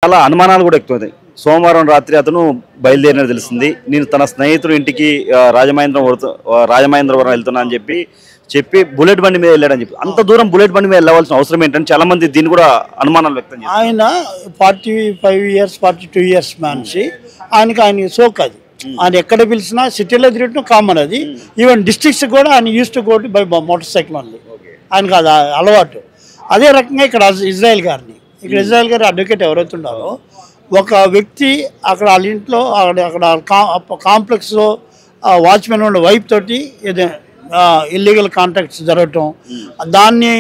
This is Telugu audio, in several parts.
చాలా అనుమానాలు కూడా ఎక్కువైనాయి. సోమవారం రాత్రి అతను బయలుదేరినది తెలిసింది. నేను తన స్నేహితుడు ఇంటికి రాజమహేంద్రవరం వెళ్తున్నా అని చెప్పి బుల్లెట్ బండి మీద వెళ్ళాడని చెప్పి, అంత దూరం బుల్లెట్ బండి మీద వెళ్ళవలసిన అవసరం ఏంటని చాలా మంది దీన్ని కూడా అనుమానాలు వ్యక్తం చేశారు. ఆయన 45 years 42 years మనిషి, ఆయన సోక్ అది. ఆయన ఎక్కడ పిలిచినా సిటీలో తిరగడం కామన్ అది. ఈవెన్ డిస్ట్రిక్ట్స్ కూడా ఆయన use to go to buy motor cycle only. ఆయనకు అది అలవాటు. అదే రకంగా ఇక్కడ ఇజ్రాయెల్ గారు అడ్వకేట్ ఎవరైతే ఉన్నారో, ఒక వ్యక్తి అక్కడ వాళ్ళ ఇంట్లో అక్కడ కాంప్లెక్స్లో వాచ్మెన్ ఉన్న వైఫ్ తోటి ఇల్లీగల్ కాంటాక్ట్స్ జరగటం, దాన్ని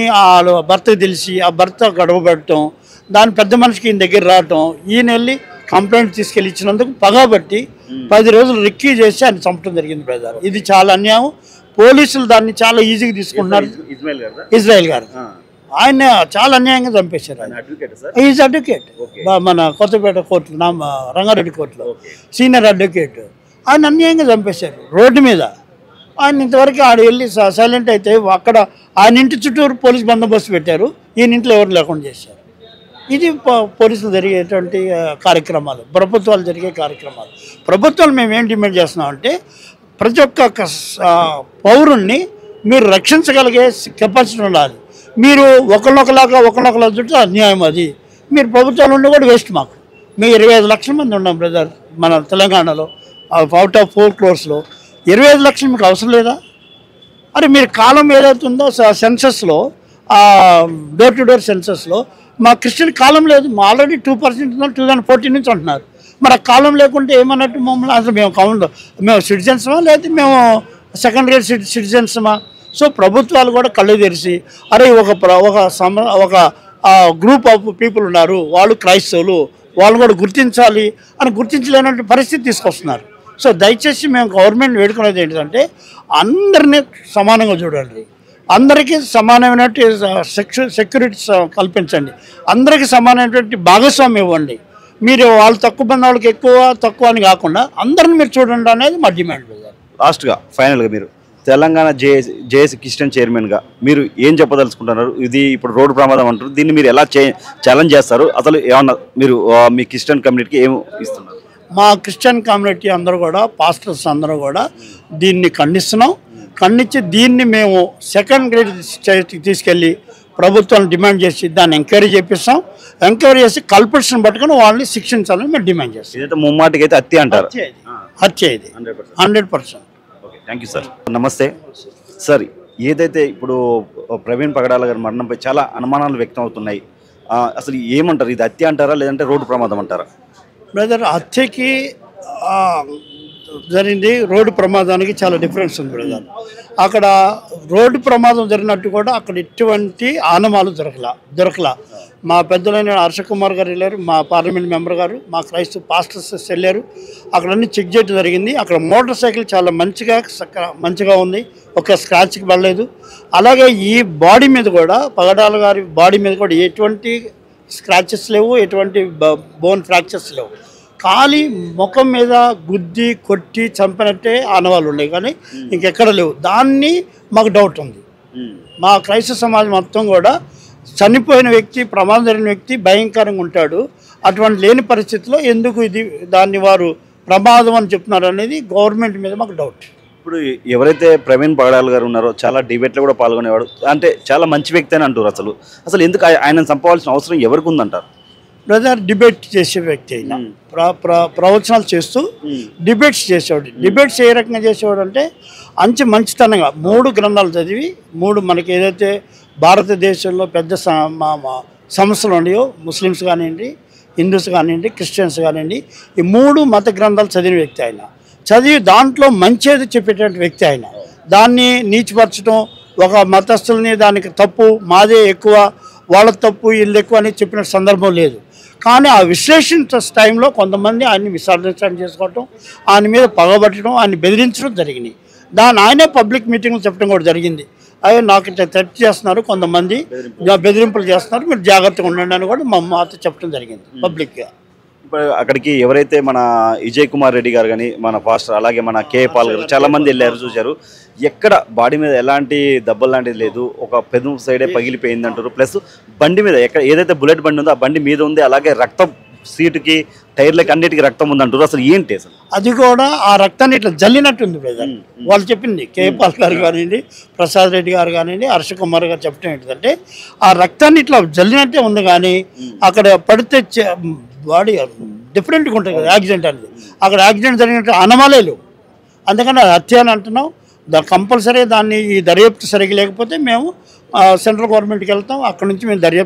భర్తకు తెలిసి ఆ భర్త గొడవ పెట్టడం, దాని పెద్ద మనిషికి ఈయన దగ్గర రావటం, ఈయన వెళ్ళి కంప్లైంట్ తీసుకెళ్ళి ఇచ్చినందుకు పగబట్టి 10 రోజులు రిక్కీ చేసి ఆయన చంపడం జరిగింది బ్రదర్. ఇది చాలా అన్యాయం. పోలీసులు దాన్ని చాలా ఈజీగా తీసుకుంటున్నారు. ఇజ్రాయెల్ గారు ఆయన చాలా అన్యాయంగా చంపేశారు. ఈజ్ అడ్వకేట్ మన కొత్తపేట కోర్టులో, రంగారెడ్డి కోర్టులో సీనియర్ అడ్వకేట్. ఆయన అన్యాయంగా చంపేశారు రోడ్డు మీద. ఆయన ఇంతవరకు ఆడ వెళ్ళి సైలెంట్ అయితే అక్కడ ఆయన ఇంటి చుట్టూరు పోలీస్ బందోబస్తు పెట్టారు, ఈయన ఇంట్లో ఎవరు లేకుండా చేశారు. ఇది పోలీసులు జరిగేటువంటి కార్యక్రమాలు, ప్రభుత్వాలు జరిగే కార్యక్రమాలు. ప్రభుత్వాలు మేము ఏం డిమాండ్ చేస్తున్నామంటే, ప్రతి ఒక్క పౌరుణ్ణి మీరు రక్షించగలిగే కెపాసిటీ ఉండాలి. మీరు ఒకళ్ళొకలా చుట్టూ అన్యాయం అది. మీరు ప్రభుత్వాలు ఉండి కూడా వేస్ట్. మేము 25 లక్షల మంది ఉన్నాం బ్రదర్ మన తెలంగాణలో. అవుట్ ఆఫ్ 4 crores 25 లక్షలు మీకు అవసరం లేదా? అరే మీరు కాలం ఏదవుతుందో సెన్సస్లో, డోర్ టు డోర్ సెన్సస్లో మా క్రిస్టియన్ కాలం లేదు. మా ఆల్రెడీ 2% 2014 నుంచి అంటున్నారు. మరి ఆ కాలం లేకుంటే ఏమన్నట్టు మమ్మల్ని అసలు మేము సిటిజన్స్మా లేదా మేము సెకండ్ గ్రేడ్ సిటిజన్స్మా? సో ప్రభుత్వాలు కూడా కళ్ళు తెరిచి, అరే ఒక గ్రూప్ ఆఫ్ పీపుల్ ఉన్నారు, వాళ్ళు క్రైస్తవులు, వాళ్ళు కూడా గుర్తించాలి అని గుర్తించలేనటువంటి పరిస్థితి తీసుకొస్తున్నారు. సో దయచేసి మేము గవర్నమెంట్ వేడుకునేది ఏంటంటే, అందరినీ సమానంగా చూడండి, అందరికీ సమానమైనటువంటి సెక్యూరిటీస్ కల్పించండి, అందరికీ సమానమైనటువంటి భాగస్వామ్యం ఇవ్వండి. మీరు వాళ్ళు తక్కువ మంది వాళ్ళకి తక్కువ అని కాకుండా అందరిని మీరు చూడండి అనేది మా డిమాండ్. లాస్ట్గా ఫైనల్గా మీరు తెలంగాణ జేఏసీ క్రిస్టియన్ చైర్మన్గా మీరు ఏం చెప్పదలుచుకుంటున్నారు? ఇది ఇప్పుడు రోడ్డు ప్రమాదం అంటారు, దీన్ని మీరు ఎలా ఛాలెంజ్ చేస్తారు? అసలు ఏమన్నా మీరు మీ క్రిస్టియన్ కమ్యూనిటీకి ఏం ఇస్తున్నారు? మా క్రిస్టియన్ కమ్యూనిటీ అందరూ కూడా, పాస్టర్స్ అందరూ కూడా దీన్ని ఖండించి దీన్ని మేము సెకండ్ గ్రేడ్ స్టేట్కి తీసుకెళ్ళి ప్రభుత్వాన్ని డిమాండ్ చేసి దాన్ని ఎంక్వైరీ చేపిస్తాం. ఎంక్వైరీ చేసి కల్పిట్స్ని పట్టుకుని వాళ్ళని శిక్షించాలని మేము డిమాండ్ చేస్తాం. ఇదైతే ముమ్మాటికి అయితే హత్య అంటారు. హత్య ఇది 100%. Thank you sir. నమస్తే సార్. ఏదైతే ఇప్పుడు ప్రవీణ్ పగడాల గారి మరణంపై చాలా అనుమానాలు వ్యక్తం అవుతున్నాయి, అసలు ఏమంటారు? ఇది హత్య అంటారా లేదంటే రోడ్డు ప్రమాదం అంటారా? బ్రదర్, హత్యకి జరిగింది రోడ్డు ప్రమాదానికి చాలా డిఫరెన్స్ ఉంది బ్రదర్. అక్కడ రోడ్డు ప్రమాదం జరిగినట్టు కూడా అక్కడ ఎటువంటి ఆనమాలు దొరకలా. మా పెద్దలైన హర్షకుమార్ గారు వెళ్ళారు, మా పార్లమెంట్ మెంబర్ గారు, మా క్రైస్తవ పాస్టర్స్ వెళ్ళారు, అక్కడ అన్ని చెక్ చేయడం జరిగింది. అక్కడ మోటార్ సైకిల్ చాలా మంచిగా ఉంది, ఒక స్క్రాచ్కి పడలేదు. అలాగే ఈ బాడీ మీద కూడా, పగడాల గారి బాడీ మీద కూడా ఎటువంటి స్క్రాచెస్ లేవు, ఎటువంటి బోన్ ఫ్రాక్చర్స్ లేవు. ఖాళీ ముఖం మీద గుద్ది కొట్టి చంపినట్టే ఆనవాళ్ళు ఉన్నాయి, కానీ ఇంకెక్కడ లేవు. దాన్ని మాకు డౌట్ ఉంది. మా క్రైస్తవ సమాజం మొత్తం కూడా చనిపోయిన వ్యక్తి, ప్రమాదం జరిగిన వ్యక్తి భయంకరంగా ఉంటాడు, అటువంటి లేని పరిస్థితిలో ఎందుకు దాన్ని వారు ప్రమాదం అని చెప్తున్నారు అనేది గవర్నమెంట్ మీద మాకు డౌట్. ఇప్పుడు ఎవరైతే ప్రవీణ్ పగడాల గారు ఉన్నారో చాలా డిబేట్లో కూడా పాల్గొనేవాడు, అంటే చాలా మంచి వ్యక్తి అని అంటారు. అసలు ఎందుకు ఆయనను చంపవలసిన అవసరం ఎవరికి ఉందంటారు? బ్రదర్, డిబేట్ చేసే వ్యక్తి అయినా ప్రవచనాలు చేస్తూ డిబేట్స్ చేసేవాడు. డిబేట్స్ ఏ రకంగా చేసేవాడు అంటే మంచితనంగా 3 గ్రంథాలు చదివి, మనకి ఏదైతే భారతదేశంలో పెద్ద సమస్యలు ఉన్నాయో, ముస్లిమ్స్ కానివ్వండి, హిందూస్ కానివ్వండి, క్రిస్టియన్స్ కానివ్వండి, ఈ 3 మత గ్రంథాలు చదివిన వ్యక్తి ఆయన. చదివి దాంట్లో మంచిది చెప్పేటువంటి వ్యక్తి ఆయన. దాన్ని నీచిపరచడం, ఒక మతస్థుల్ని దానికి తప్పు, మాదే ఎక్కువ, వాళ్ళకి తప్పు, వీళ్ళు ఎక్కువ అని చెప్పిన సందర్భం లేదు. కానీ ఆ విశ్లేషించే టైంలో కొంతమంది ఆయన్ని మిస్అండర్స్టాండ్ చేసుకోవటం, ఆయన మీద పగబట్టడం, ఆయన బెదిరించడం జరిగింది. ఆయనే పబ్లిక్ మీటింగ్లు చెప్పడం కూడా జరిగింది. అయ్యో నాకు థ్రెట్ చేస్తున్నారు, కొంతమంది బెదిరింపులు చేస్తున్నారు, మీరు జాగ్రత్తగా ఉండండి అని కూడా మా మాతో చెప్పడం జరిగింది పబ్లిక్గా. ఇప్పుడు అక్కడికి ఎవరైతే మన విజయ్ కుమార్ రెడ్డి గారు కానీ, మన పాస్టర్, అలాగే మన కేఏ పాల్ గారు చాలా మంది వెళ్ళారు, చూశారు. ఎక్కడ బాడీ మీద ఎలాంటి దెబ్బలు లాంటిది లేదు, ఒక పెదం సైడే పగిలిపోయింది అంటారు. ప్లస్ బండి మీద ఏదైతే బుల్లెట్ బండి ఉందో ఆ బండి మీద ఉంది, అలాగే రక్తం సీటుకి టైర్లకి అన్నిటికీ రక్తం ఉందంటారు, అసలు ఏంటి అసలు? అది కూడా ఆ రక్తాన్ని ఇట్లా జల్లినట్టుంది బ్రదర్. వాళ్ళు చెప్పింది కేపాల్ గారు కానివ్వండి, ప్రసాద్ రెడ్డి గారు కానివ్వండి, హర్ష కుమార్ గారు చెప్పడం ఏంటంటే ఆ రక్తాన్ని ఇట్లా జల్లినట్టే ఉంది, కానీ అక్కడ పడితే బాడీ డిఫరెంట్గా ఉంటుంది కదా యాక్సిడెంట్ అనేది. అక్కడ యాక్సిడెంట్ జరిగినట్టు అనమాలే లేవు. అందుకని అది హత్య అని అంటున్నాం. కంపల్సరీ దాన్ని ఈ దర్యాప్తు సరిగ్గా లేకపోతే మేము సెంట్రల్ గవర్నమెంట్కి వెళ్తాం. అక్కడ నుంచి మేము దర్యాప్తు